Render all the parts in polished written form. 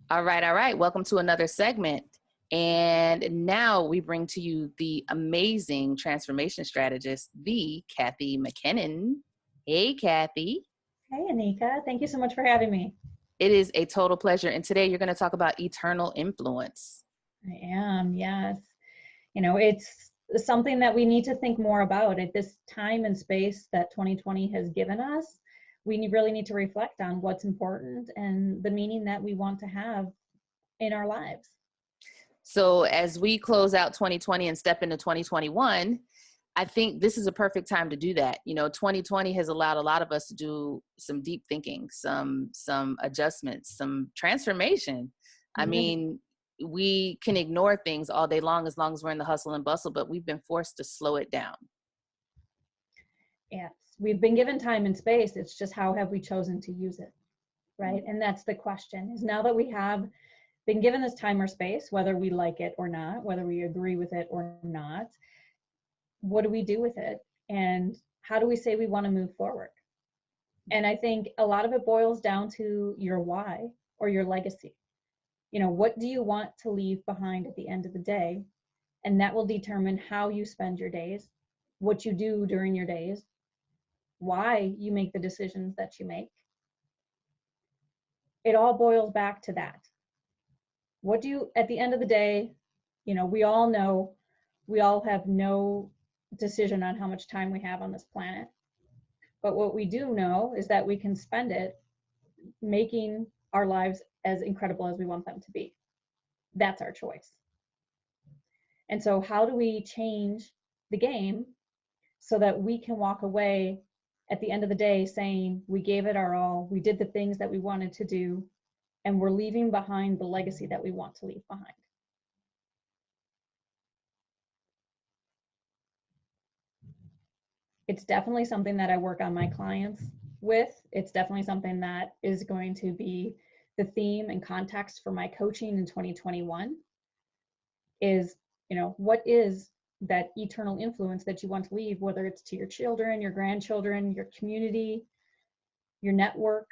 All right, all right. Welcome to another segment. And now we bring to you the amazing transformation strategist, the Kathy McKinnon. Hey, Kathy. Hey, Anika. Thank you so much for having me. It is a total pleasure. And today you're going to talk about eternal influence. I am, yes. It's something that we need to think more about at this time and space that 2020 has given us. Really need to reflect on what's important and the meaning that we want to have in our lives. So as we close out 2020 and step into 2021, I think this is a perfect time to do that. 2020 has allowed a lot of us to do some deep thinking, some adjustments, some transformation. I Yes. mean, we can ignore things all day long as we're in the hustle and bustle, but we've been forced to slow it down. Yes. We've been given time and space. It's just how have we chosen to use it, right? And that's the question, is now that we have been given this time or space, whether we like it or not, whether we agree with it or not, what do we do with it? And how do we say we want to move forward? And I think a lot of it boils down to your why or your legacy. What do you want to leave behind at the end of the day? And that will determine how you spend your days, what you do during your days, why you make the decisions that you make. It all boils back to that. What do you, at the end of the day, we all know we all have no decision on how much time we have on this planet. But what we do know is that we can spend it making our lives as incredible as we want them to be. That's our choice. And so how do we change the game so that we can walk away at the end of the day saying we gave it our all, we did the things that we wanted to do, and we're leaving behind the legacy that we want to leave behind. It's definitely something that I work on my clients with. It's definitely something that is going to be the theme and context for my coaching in 2021 is, what is that eternal influence that you want to leave, whether it's to your children, your grandchildren, your community, your network.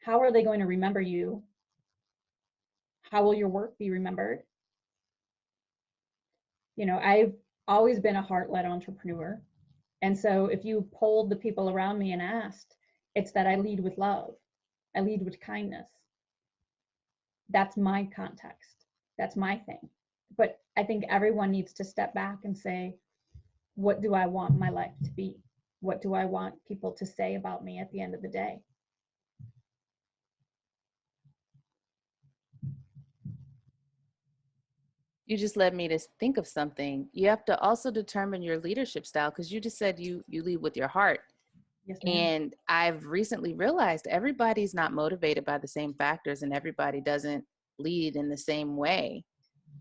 How are they going to remember you? How will your work be remembered? I've always been a heart-led entrepreneur. And so if you polled the people around me and asked, it's that I lead with love. I lead with kindness. That's my context. That's my thing. But I think everyone needs to step back and say, what do I want my life to be? What do I want people to say about me at the end of the day? You just led me to think of something. You have to also determine your leadership style, because you just said you lead with your heart. Yes, ma'am. And I've recently realized everybody's not motivated by the same factors, and everybody doesn't lead in the same way.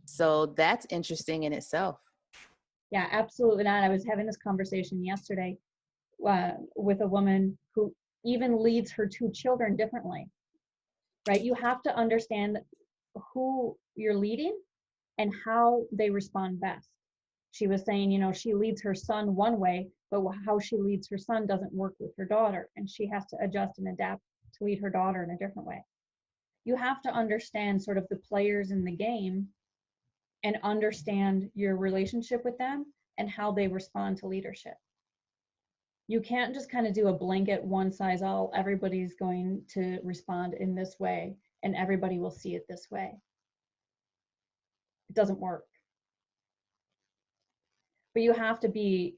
So that's interesting in itself. Yeah, absolutely not. I was having this conversation yesterday with a woman who even leads her two children differently, right? You have to understand who you're leading and how they respond best. She was saying, she leads her son one way, but how she leads her son doesn't work with her daughter, and she has to adjust and adapt to lead her daughter in a different way. You have to understand sort of the players in the game and understand your relationship with them and how they respond to leadership. You can't just kind of do a blanket one size all, everybody's going to respond in this way and everybody will see it this way. It doesn't work. But you have to be,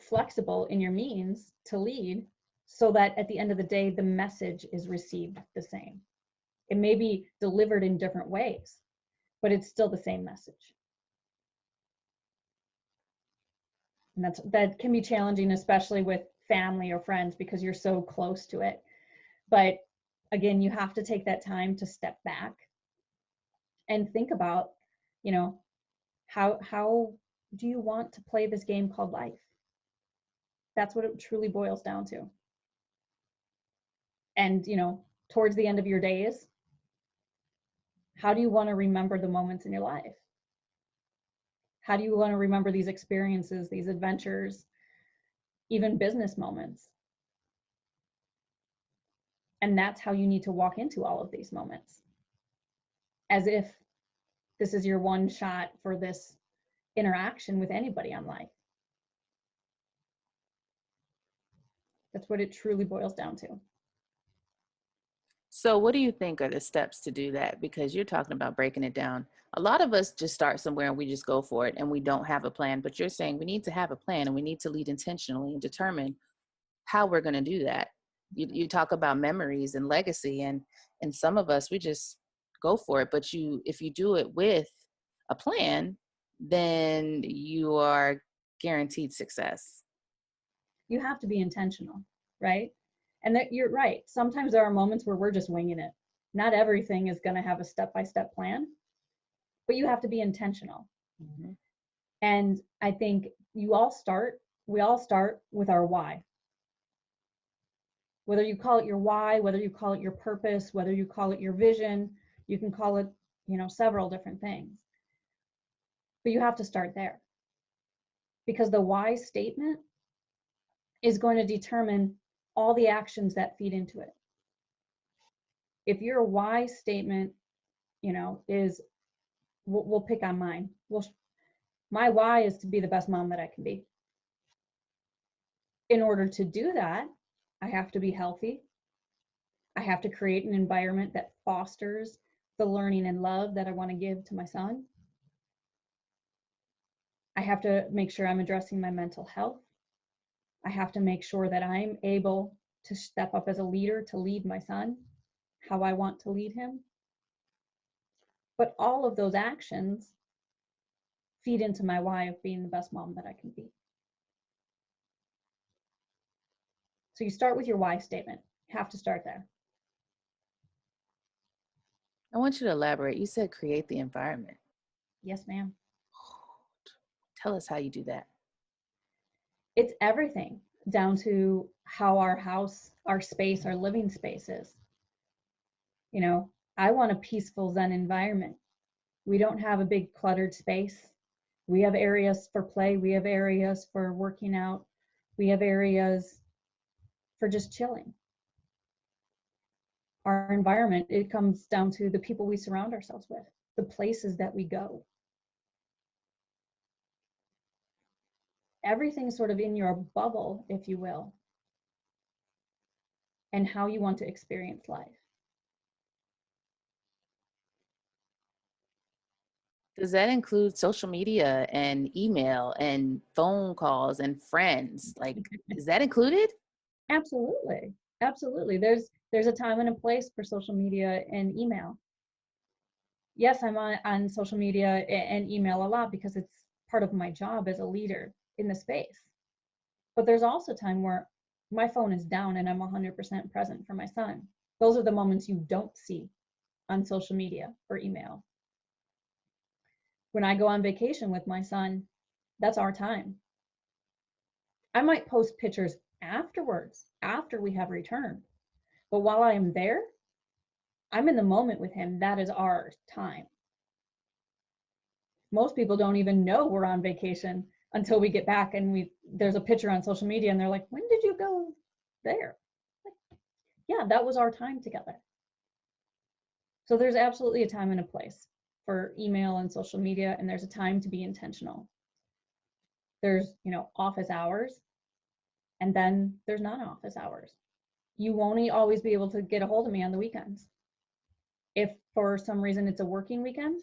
flexible in your means to lead so that at the end of the day, the message is received the same. It may be delivered in different ways, but it's still the same message. And that can be challenging, especially with family or friends, because you're so close to it. But again, you have to take that time to step back and think about, how do you want to play this game called life? That's what it truly boils down to. And, towards the end of your days, how do you want to remember the moments in your life? How do you want to remember these experiences, these adventures, even business moments? And that's how you need to walk into all of these moments. as if this is your one shot for this interaction with anybody on life. That's what it truly boils down to. So what do you think are the steps to do that? Because you're talking about breaking it down. A lot of us just start somewhere and we just go for it and we don't have a plan, but you're saying we need to have a plan and we need to lead intentionally and determine how we're going to do that. You talk about memories and legacy, and some of us, we just go for it. But if you do it with a plan, then you are guaranteed success. You have to be intentional, right? And that you're right. Sometimes there are moments where we're just winging it. Not everything is going to have a step-by-step plan, but you have to be intentional. Mm-hmm. And I think we all start with our why. Whether you call it your why, whether you call it your purpose, whether you call it your vision, you can call it, several different things. But you have to start there. Because the why statement is going to determine all the actions that feed into it. If your why statement, is, we'll pick on mine. My why is to be the best mom that I can be. In order to do that, I have to be healthy. I have to create an environment that fosters the learning and love that I want to give to my son. I have to make sure I'm addressing my mental health. I have to make sure that I'm able to step up as a leader to lead my son how I want to lead him. But all of those actions feed into my why of being the best mom that I can be. So you start with your why statement. You have to start there. I want you to elaborate. You said create the environment. Yes, ma'am. Tell us how you do that. It's everything down to how our house, our space, our living space is. I want a peaceful Zen environment. We don't have a big cluttered space. We have areas for play. We have areas for working out. We have areas for just chilling. Our environment, it comes down to the people we surround ourselves with, the places that we go. Everything's sort of in your bubble, if you will, and how you want to experience life. Does that include social media and email and phone calls and friends? Like, is that included? Absolutely. Absolutely. There's a time and a place for social media and email. Yes, I'm on social media and email a lot because it's part of my job as a leader in the space. But there's also time where my phone is down and I'm 100% present for my son. Those are the moments you don't see on social media or email. When I go on vacation with my son, that's our time. I might post pictures afterwards, after we have returned. But while I am there, I'm in the moment with him. That is our time. Most people don't even know we're on vacation until we get back and there's a picture on social media and they're like, when did you go there? Like, yeah, that was our time together. So there's absolutely a time and a place for email and social media, and there's a time to be intentional. There's, office hours, and then there's non-office hours. You won't always be able to get a hold of me on the weekends. If for some reason it's a working weekend,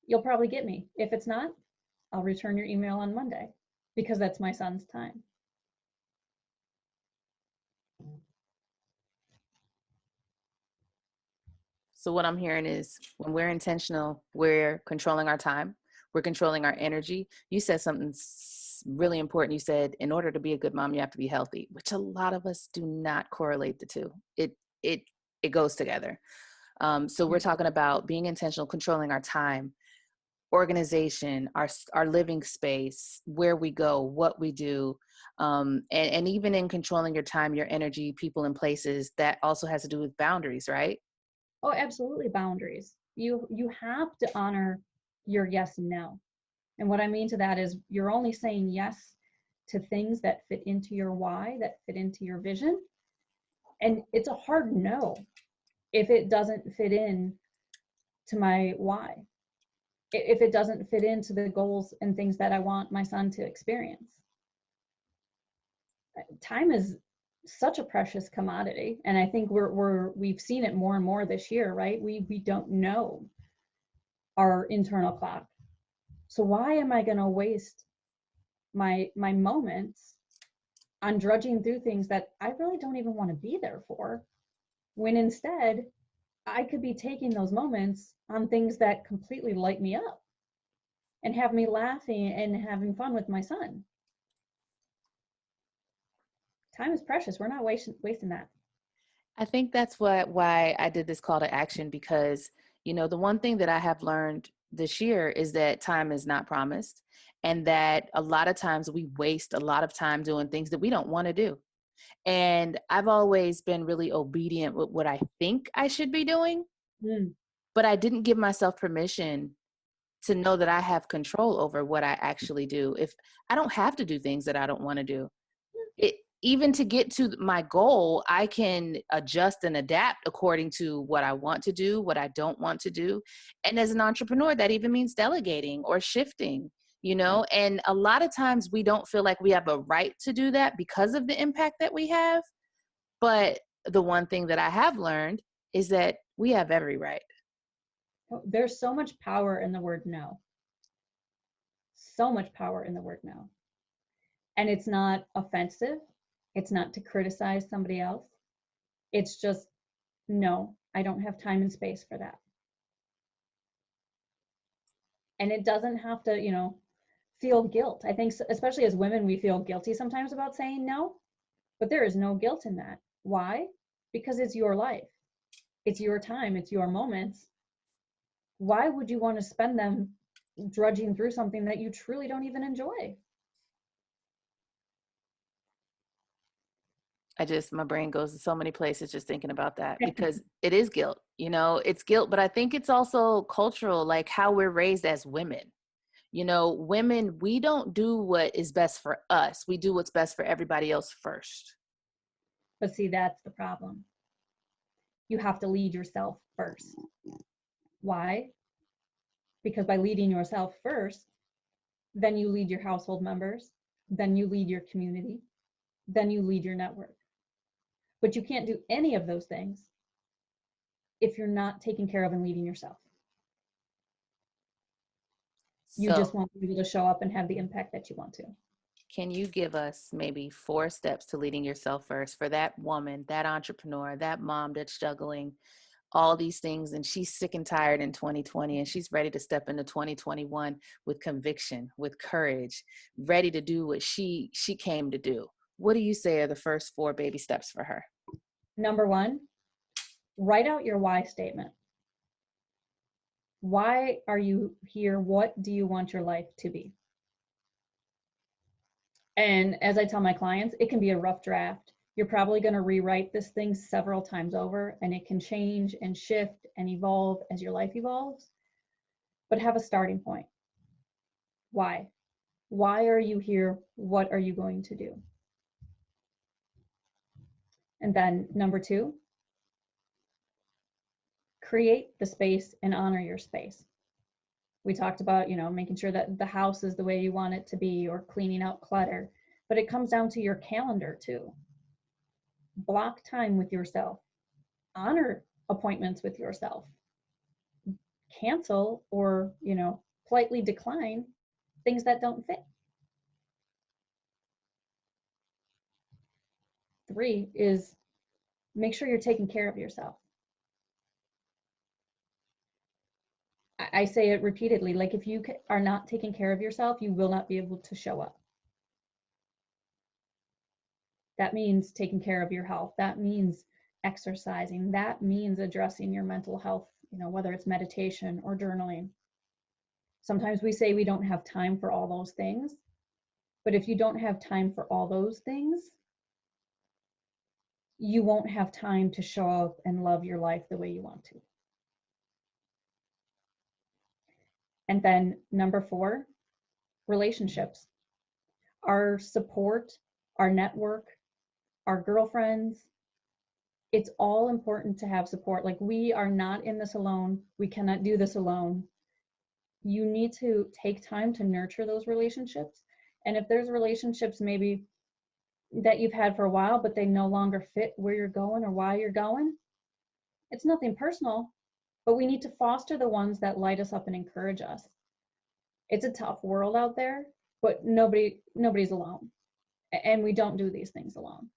you'll probably get me. If it's not, I'll return your email on Monday because that's my son's time. So what I'm hearing is when we're intentional, we're controlling our time, we're controlling our energy. You said something really important. You said, in order to be a good mom, you have to be healthy, which a lot of us do not correlate the two. It goes together. So we're talking about being intentional, controlling our time, organization, our living space, where we go, what we do, and even in controlling your time, your energy, people and places, that also has to do with boundaries, right? Oh, absolutely, boundaries. You have to honor your yes and no. And what I mean to that is you're only saying yes to things that fit into your why, that fit into your vision. And it's a hard no if it doesn't fit in to my why, if it doesn't fit into the goals and things that I want my son to experience. Time is such a precious commodity, and I think we've seen it more and more this year, right? We don't know our internal clock. So why am I going to waste my moments on drudging through things that I really don't even want to be there for, when instead I could be taking those moments on things that completely light me up and have me laughing and having fun with my son. Time is precious. We're not wasting that. I think that's why I did this call to action, because, the one thing that I have learned this year is that time is not promised, and that a lot of times we waste a lot of time doing things that we don't want to do. And I've always been really obedient with what I think I should be doing, but I didn't give myself permission to know that I have control over what I actually do. If I don't have to do things that I don't want to do, even to get to my goal, I can adjust and adapt according to what I want to do, what I don't want to do. And as an entrepreneur, that even means delegating or shifting, and a lot of times we don't feel like we have a right to do that because of the impact that we have. But the one thing that I have learned is that we have every right. There's so much power in the word no. So much power in the word no. And it's not offensive. It's not to criticize somebody else. It's just, no, I don't have time and space for that. And it doesn't have to, feel guilt. I think, especially as women, we feel guilty sometimes about saying no, but there is no guilt in that. Why? Because it's your life. It's your time. It's your moments. Why would you want to spend them drudging through something that you truly don't even enjoy? My brain goes to so many places just thinking about that, because it is guilt, it's guilt, but I think it's also cultural, like how we're raised as women. Women, we don't do what is best for us. We do what's best for everybody else first. But see, that's the problem. You have to lead yourself first. Why? Because by leading yourself first, then you lead your household members, then you lead your community, then you lead your network. But you can't do any of those things if you're not taking care of and leading yourself. You just won't be able to show up and have the impact that you want to. Can you give us maybe 4 steps to leading yourself first for that woman, that entrepreneur, that mom that's juggling all these things, and she's sick and tired in 2020, and she's ready to step into 2021 with conviction, with courage, ready to do what she came to do? What do you say are the first 4 baby steps for her? Number 1, write out your why statement. Why are you here? What do you want your life to be? And as I tell my clients, it can be a rough draft. You're probably going to rewrite this thing several times over, and it can change and shift and evolve as your life evolves. But have a starting point. Why? Why are you here? What are you going to do? And then number 2, create the space and honor your space. We talked about, making sure that the house is the way you want it to be, or cleaning out clutter, but it comes down to your calendar too. Block time with yourself. Honor appointments with yourself. Cancel or, politely decline things that don't fit. 3 is make sure you're taking care of yourself. I say it repeatedly, like if you are not taking care of yourself, you will not be able to show up. That means taking care of your health. That means exercising. That means addressing your mental health, whether it's meditation or journaling. Sometimes we say we don't have time for all those things, but if you don't have time for all those things, you won't have time to show up and love your life the way you want to. And then number 4, relationships. Our support, our network, our girlfriends, it's all important to have support. Like, we are not in this alone. We cannot do this alone. You need to take time to nurture those relationships. And if there's relationships maybe that you've had for a while, but they no longer fit where you're going or why you're going, it's nothing personal, but we need to foster the ones that light us up and encourage us. It's a tough world out there, but nobody's alone. And we don't do these things alone.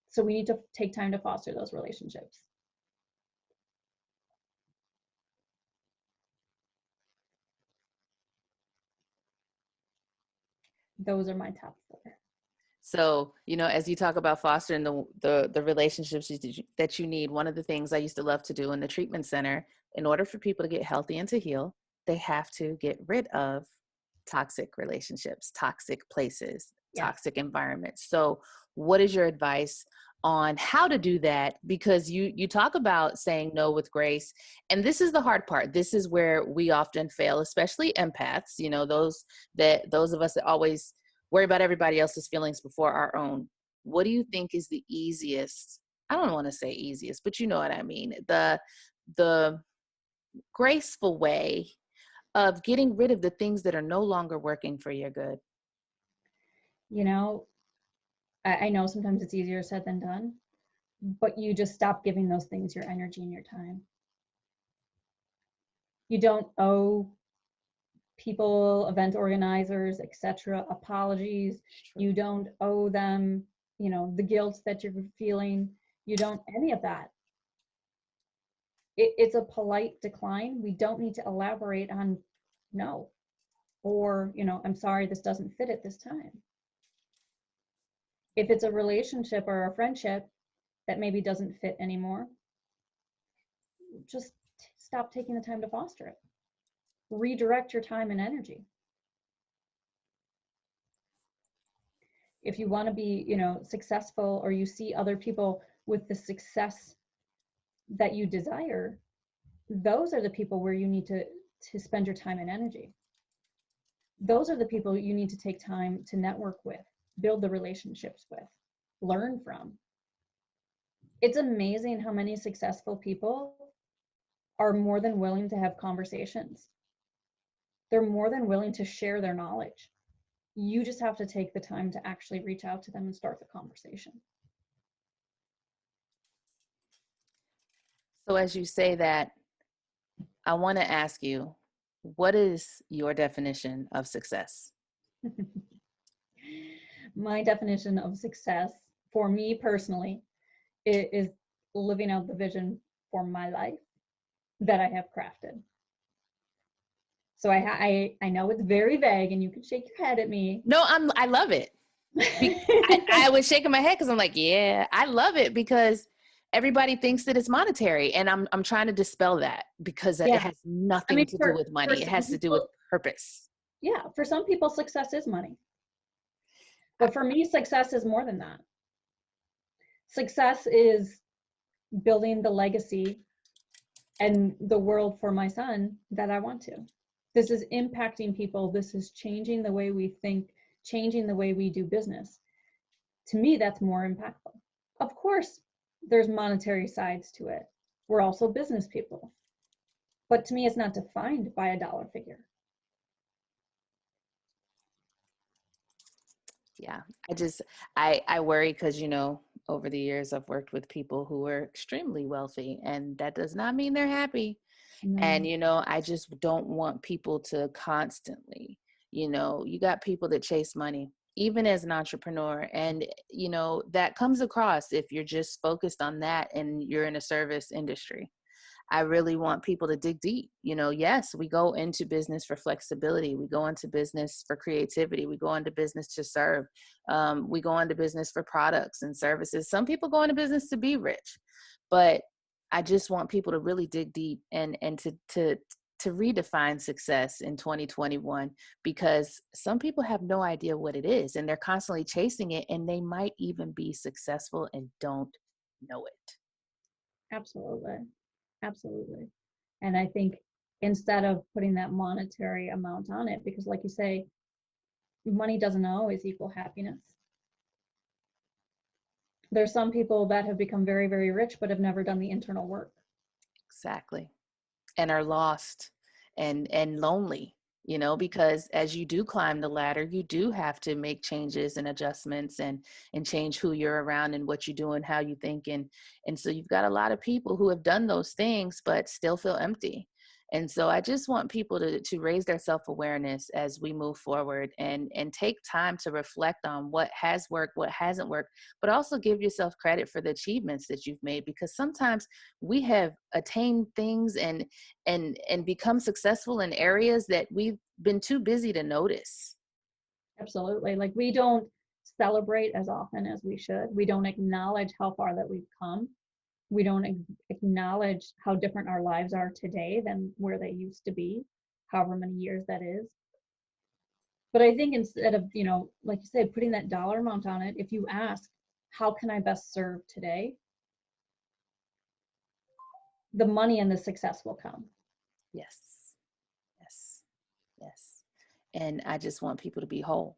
So we need to take time to foster those relationships. Those are my top 4. So, as you talk about fostering the relationships that you need, one of the things I used to love to do in the treatment center, in order for people to get healthy and to heal, they have to get rid of toxic relationships, toxic places, Yes. toxic environments. So what is your advice on how to do that? Because you talk about saying no with grace, and this is the hard part. This is where we often fail, especially empaths, those of us that always worry about everybody else's feelings before our own. What do you think is the easiest? I don't want to say easiest, but you know what I mean. The graceful way of getting rid of the things that are no longer working for your good. I know sometimes it's easier said than done, but you just stop giving those things your energy and your time. You don't owe people, event organizers, etc., apologies. You don't owe them, the guilt that you're feeling. You don't any of that. It's a polite decline. We don't need to elaborate on no, or I'm sorry, this doesn't fit at this time. If it's a relationship or a friendship that maybe doesn't fit anymore, just stop taking the time to foster it. Redirect your time and energy. If you want to be, successful, or you see other people with the success that you desire, those are the people where you need to spend your time and energy. Those are the people you need to take time to network with, build the relationships with, learn from. It's amazing how many successful people are more than willing to have conversations. They're more than willing to share their knowledge. You just have to take the time to actually reach out to them and start the conversation. So as you say that, I want to ask you, what is your definition of success? My definition of success for me personally is living out the vision for my life that I have crafted. So I know it's very vague, and you can shake your head at me. No, I love it. I was shaking my head because I'm like, yeah, I love it, because everybody thinks that it's monetary, and I'm trying to dispel that, because it has nothing to do with money. It has to do with purpose. Yeah, for some people, success is money. But for me, success is more than that. Success is building the legacy and the world for my son that I want to. This is impacting people. This is changing the way we think, changing the way we do business. To me, that's more impactful. Of course, there's monetary sides to it. We're also business people. But to me, it's not defined by a dollar figure. Yeah, I worry because, over the years, I've worked with people who are extremely wealthy, and that does not mean they're happy. And, I just don't want people to constantly, you got people that chase money, even as an entrepreneur. And, that comes across if you're just focused on that and you're in a service industry. I really want people to dig deep. Yes, we go into business for flexibility. We go into business for creativity. We go into business to serve. We go into business for products and services. Some people go into business to be rich, but I just want people to really dig deep and to redefine success in 2021, because some people have no idea what it is, and they're constantly chasing it, and they might even be successful and don't know it. Absolutely. Absolutely. And I think instead of putting that monetary amount on it, because like you say, money doesn't always equal happiness. There's some people that have become very, very rich, but have never done the internal work. Exactly. And are lost and lonely, because as you do climb the ladder, you do have to make changes and adjustments and change who you're around and what you do and how you think. And so you've got a lot of people who have done those things, but still feel empty. And so I just want people to raise their self-awareness as we move forward and take time to reflect on what has worked, what hasn't worked, but also give yourself credit for the achievements that you've made, because sometimes we have attained things and become successful in areas that we've been too busy to notice. Absolutely. Like, we don't celebrate as often as we should. We don't acknowledge how far that we've come. We don't acknowledge how different our lives are today than where they used to be, however many years that is. But I think instead of, like you said, putting that dollar amount on it, if you ask, how can I best serve today? The money and the success will come. Yes, yes, yes. And I just want people to be whole,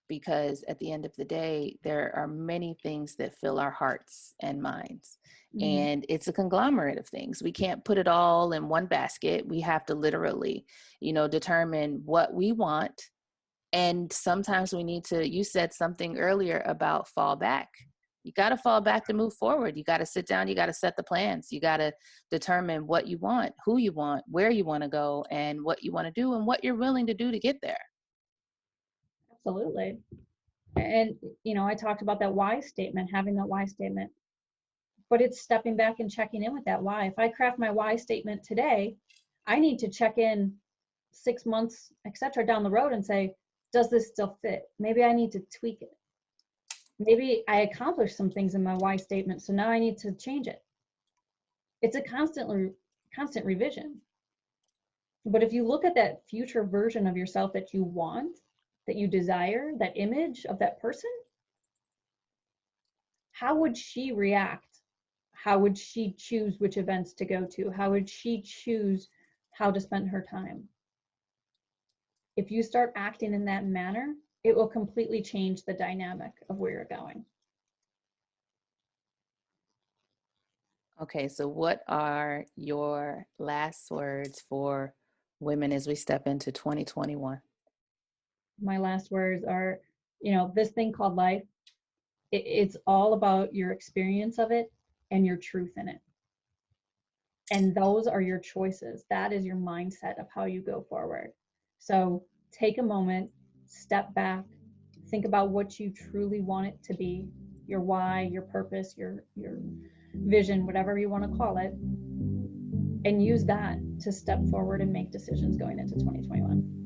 because at the end of the day, there are many things that fill our hearts and minds. Mm-hmm. And it's a conglomerate of things. We can't put it all in one basket. We have to literally, determine what we want. And sometimes we need to, you said something earlier about fall back. You got to fall back to move forward. You got to sit down. You got to set the plans. You got to determine what you want, who you want, where you want to go, and what you want to do, and what you're willing to do to get there. Absolutely. And, I talked about that why statement, having that why statement, but it's stepping back and checking in with that why. If I craft my why statement today, I need to check in 6 months, etc., down the road and say, does this still fit? Maybe I need to tweak it. Maybe I accomplished some things in my why statement, so now I need to change it. It's a constant revision. But if you look at that future version of yourself that you want, that you desire, that image of that person, how would she react? How would she choose which events to go to? How would she choose how to spend her time? If you start acting in that manner, it will completely change the dynamic of where you're going. Okay, so what are your last words for women as we step into 2021? My last words are, this thing called life, it's all about your experience of it and your truth in it. And those are your choices. That is your mindset of how you go forward. So take a moment, step back, think about what you truly want it to be, your why, your purpose, your vision, whatever you want to call it, and use that to step forward and make decisions going into 2021.